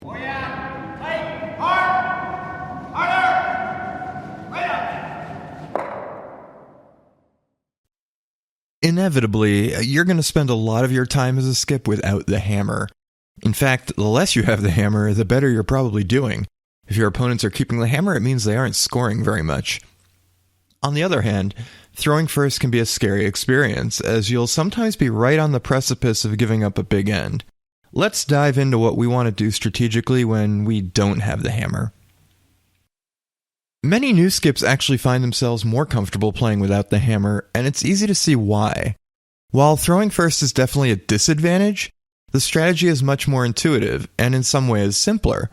Oh yeah, tight, hard, harder, right up. Inevitably, you're going to spend a lot of your time as a skip without the hammer. In fact, the less you have the hammer, the better you're probably doing. If your opponents are keeping the hammer, it means they aren't scoring very much. On the other hand, throwing first can be a scary experience, as you'll sometimes be right on the precipice of giving up a big end. Let's dive into what we want to do strategically when we don't have the hammer. Many new skips actually find themselves more comfortable playing without the hammer, and it's easy to see why. While throwing first is definitely a disadvantage, the strategy is much more intuitive, and in some ways simpler.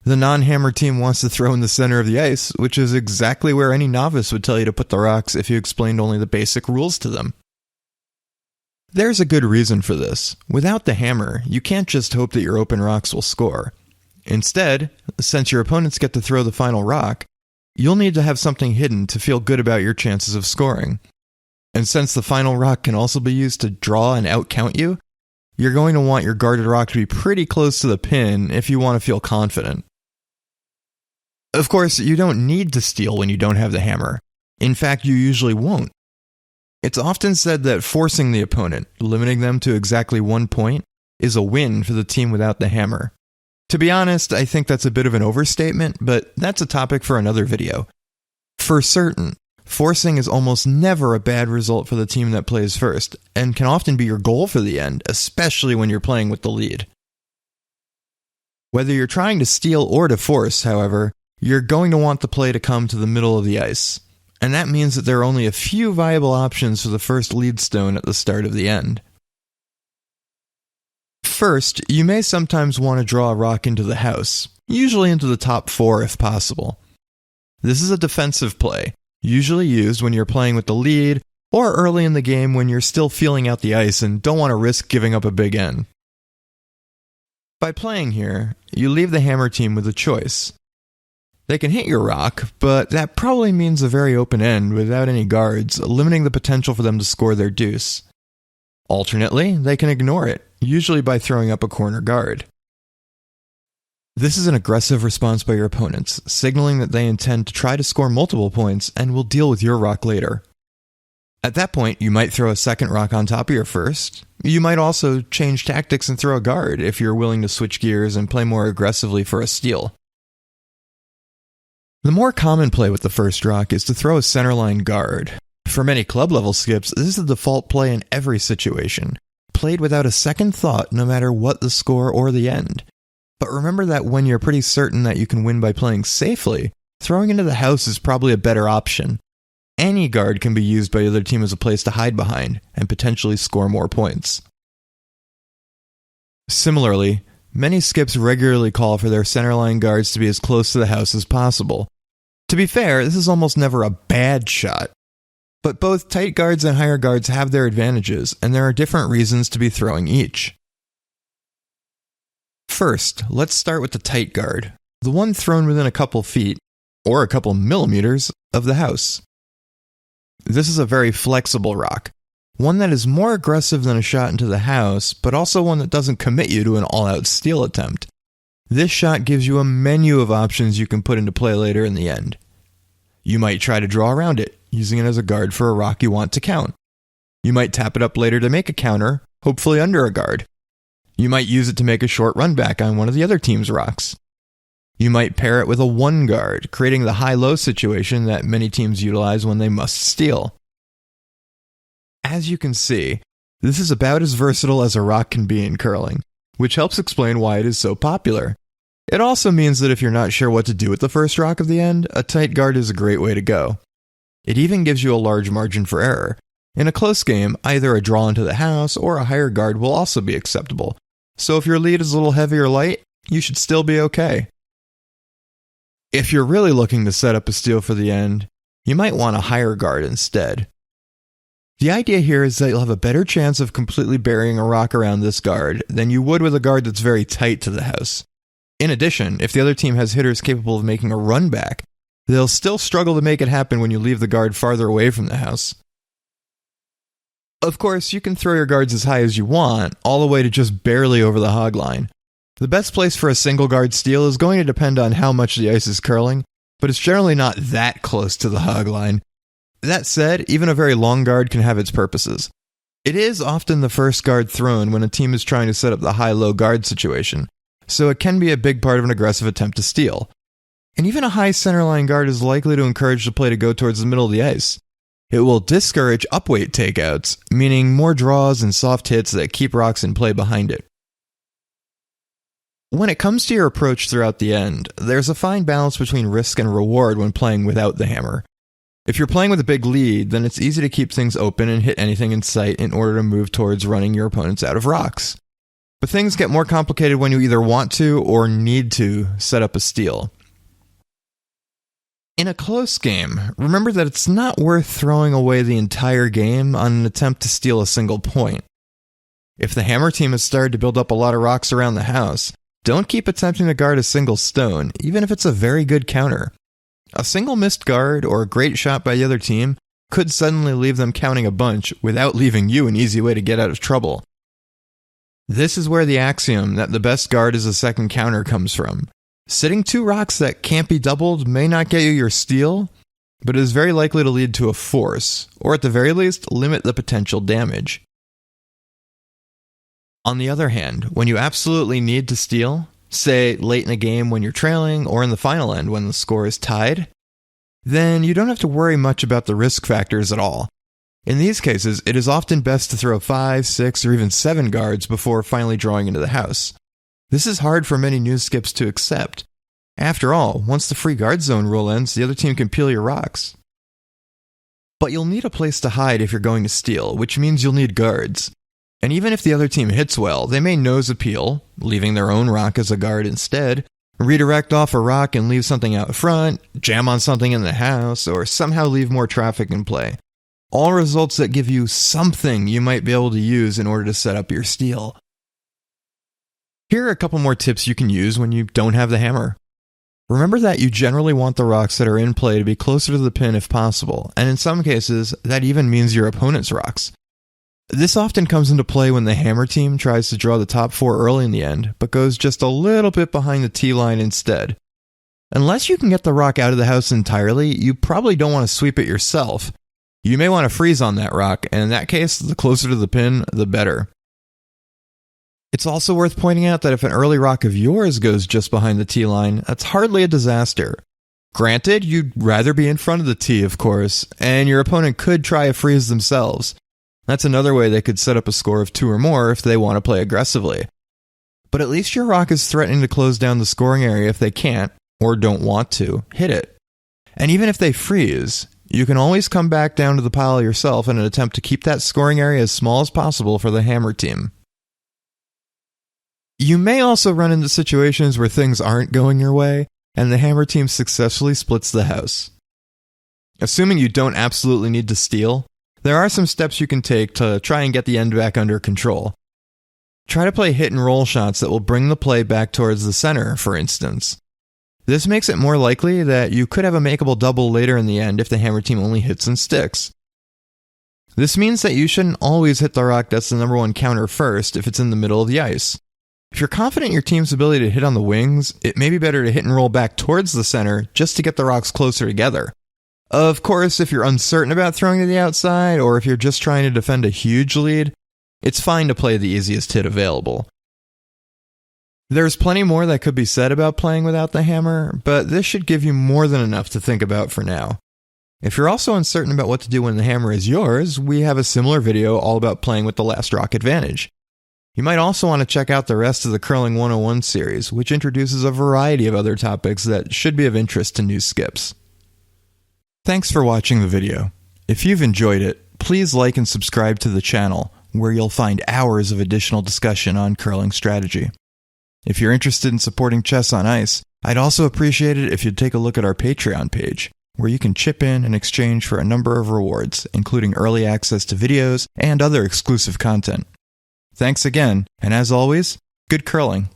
The non-hammer team wants to throw in the center of the ice, which is exactly where any novice would tell you to put the rocks if you explained only the basic rules to them. There's a good reason for this. Without the hammer, you can't just hope that your open rocks will score. Instead, since your opponents get to throw the final rock, you'll need to have something hidden to feel good about your chances of scoring. And since the final rock can also be used to draw and outcount you, you're going to want your guarded rock to be pretty close to the pin if you want to feel confident. Of course, you don't need to steal when you don't have the hammer. In fact, you usually won't. It's often said that forcing the opponent, limiting them to exactly 1 point, is a win for the team without the hammer. To be honest, I think that's a bit of an overstatement, but that's a topic for another video. For certain, forcing is almost never a bad result for the team that plays first, and can often be your goal for the end, especially when you're playing with the lead. Whether you're trying to steal or to force, however, you're going to want the play to come to the middle of the ice, and that means that there are only a few viable options for the first lead stone at the start of the end. First, you may sometimes want to draw a rock into the house, usually into the top 4 if possible. This is a defensive play, usually used when you're playing with the lead, or early in the game when you're still feeling out the ice and don't want to risk giving up a big end. By playing here, you leave the hammer team with a choice. They can hit your rock, but that probably means a very open end without any guards, limiting the potential for them to score their deuce. Alternately, they can ignore it, usually by throwing up a corner guard. This is an aggressive response by your opponents, signaling that they intend to try to score multiple points and will deal with your rock later. At that point, you might throw a second rock on top of your first. You might also change tactics and throw a guard if you're willing to switch gears and play more aggressively for a steal. The more common play with the first rock is to throw a centerline guard. For many club-level skips, this is the default play in every situation, played without a second thought no matter what the score or the end. But remember that when you're pretty certain that you can win by playing safely, throwing into the house is probably a better option. Any guard can be used by the other team as a place to hide behind, and potentially score more points. Similarly, many skips regularly call for their centerline guards to be as close to the house as possible. To be fair, this is almost never a bad shot. But both tight guards and higher guards have their advantages, and there are different reasons to be throwing each. First, let's start with the tight guard, the one thrown within a couple feet, or a couple millimeters, of the house. This is a very flexible rock, one that is more aggressive than a shot into the house, but also one that doesn't commit you to an all-out steal attempt. This shot gives you a menu of options you can put into play later in the end. You might try to draw around it, using it as a guard for a rock you want to count. You might tap it up later to make a counter, hopefully under a guard. You might use it to make a short run back on one of the other team's rocks. You might pair it with a one guard, creating the high-low situation that many teams utilize when they must steal. As you can see, this is about as versatile as a rock can be in curling, which helps explain why it is so popular. It also means that if you're not sure what to do with the first rock of the end, a tight guard is a great way to go. It even gives you a large margin for error. In a close game, either a draw into the house or a higher guard will also be acceptable, so if your lead is a little heavy or light, you should still be okay. If you're really looking to set up a steal for the end, you might want a higher guard instead. The idea here is that you'll have a better chance of completely burying a rock around this guard than you would with a guard that's very tight to the house. In addition, if the other team has hitters capable of making a run back, they'll still struggle to make it happen when you leave the guard farther away from the house. Of course, you can throw your guards as high as you want, all the way to just barely over the hog line. The best place for a single guard steal is going to depend on how much the ice is curling, but it's generally not that close to the hog line. That said, even a very long guard can have its purposes. It is often the first guard thrown when a team is trying to set up the high-low guard situation, so it can be a big part of an aggressive attempt to steal. And even a high centerline guard is likely to encourage the play to go towards the middle of the ice. It will discourage upweight takeouts, meaning more draws and soft hits that keep rocks in play behind it. When it comes to your approach throughout the end, there's a fine balance between risk and reward when playing without the hammer. If you're playing with a big lead, then it's easy to keep things open and hit anything in sight in order to move towards running your opponents out of rocks. But things get more complicated when you either want to or need to set up a steal. In a close game, remember that it's not worth throwing away the entire game on an attempt to steal a single point. If the hammer team has started to build up a lot of rocks around the house, don't keep attempting to guard a single stone, even if it's a very good counter. A single missed guard or a great shot by the other team could suddenly leave them counting a bunch without leaving you an easy way to get out of trouble. This is where the axiom that the best guard is a second counter comes from. Sitting 2 rocks that can't be doubled may not get you your steal, but it is very likely to lead to a force, or at the very least, limit the potential damage. On the other hand, when you absolutely need to steal, say late in a game when you're trailing or in the final end when the score is tied, then you don't have to worry much about the risk factors at all. In these cases, it is often best to throw 5, 6, or even 7 guards before finally drawing into the house. This is hard for many new skips to accept. After all, once the free guard zone rule ends, the other team can peel your rocks. But you'll need a place to hide if you're going to steal, which means you'll need guards. And even if the other team hits well, they may nose a peel, leaving their own rock as a guard instead, redirect off a rock and leave something out front, jam on something in the house, or somehow leave more traffic in play. All results that give you something you might be able to use in order to set up your steal. Here are a couple more tips you can use when you don't have the hammer. Remember that you generally want the rocks that are in play to be closer to the pin if possible, and in some cases, that even means your opponent's rocks. This often comes into play when the hammer team tries to draw the top 4 early in the end, but goes just a little bit behind the tee line instead. Unless you can get the rock out of the house entirely, you probably don't want to sweep it yourself. You may want to freeze on that rock, and in that case, the closer to the pin, the better. It's also worth pointing out that if an early rock of yours goes just behind the tee line, that's hardly a disaster. Granted, you'd rather be in front of the tee, of course, and your opponent could try a freeze themselves. That's another way they could set up a score of 2 or more if they want to play aggressively. But at least your rock is threatening to close down the scoring area if they can't, or don't want to, hit it. And even if they freeze, you can always come back down to the pile yourself in an attempt to keep that scoring area as small as possible for the hammer team. You may also run into situations where things aren't going your way, and the hammer team successfully splits the house. Assuming you don't absolutely need to steal, there are some steps you can take to try and get the end back under control. Try to play hit and roll shots that will bring the play back towards the center, for instance. This makes it more likely that you could have a makeable double later in the end if the hammer team only hits and sticks. This means that you shouldn't always hit the rock that's the number 1 counter first if it's in the middle of the ice. If you're confident in your team's ability to hit on the wings, it may be better to hit and roll back towards the center just to get the rocks closer together. Of course, if you're uncertain about throwing to the outside, or if you're just trying to defend a huge lead, it's fine to play the easiest hit available. There's plenty more that could be said about playing without the hammer, but this should give you more than enough to think about for now. If you're also uncertain about what to do when the hammer is yours, we have a similar video all about playing with the last rock advantage. You might also want to check out the rest of the Curling 101 series, which introduces a variety of other topics that should be of interest to new skips. Thanks for watching the video. If you've enjoyed it, please like and subscribe to the channel, where you'll find hours of additional discussion on curling strategy. If you're interested in supporting Chess on Ice, I'd also appreciate it if you'd take a look at our Patreon page, where you can chip in and exchange for a number of rewards, including early access to videos and other exclusive content. Thanks again, and as always, good curling.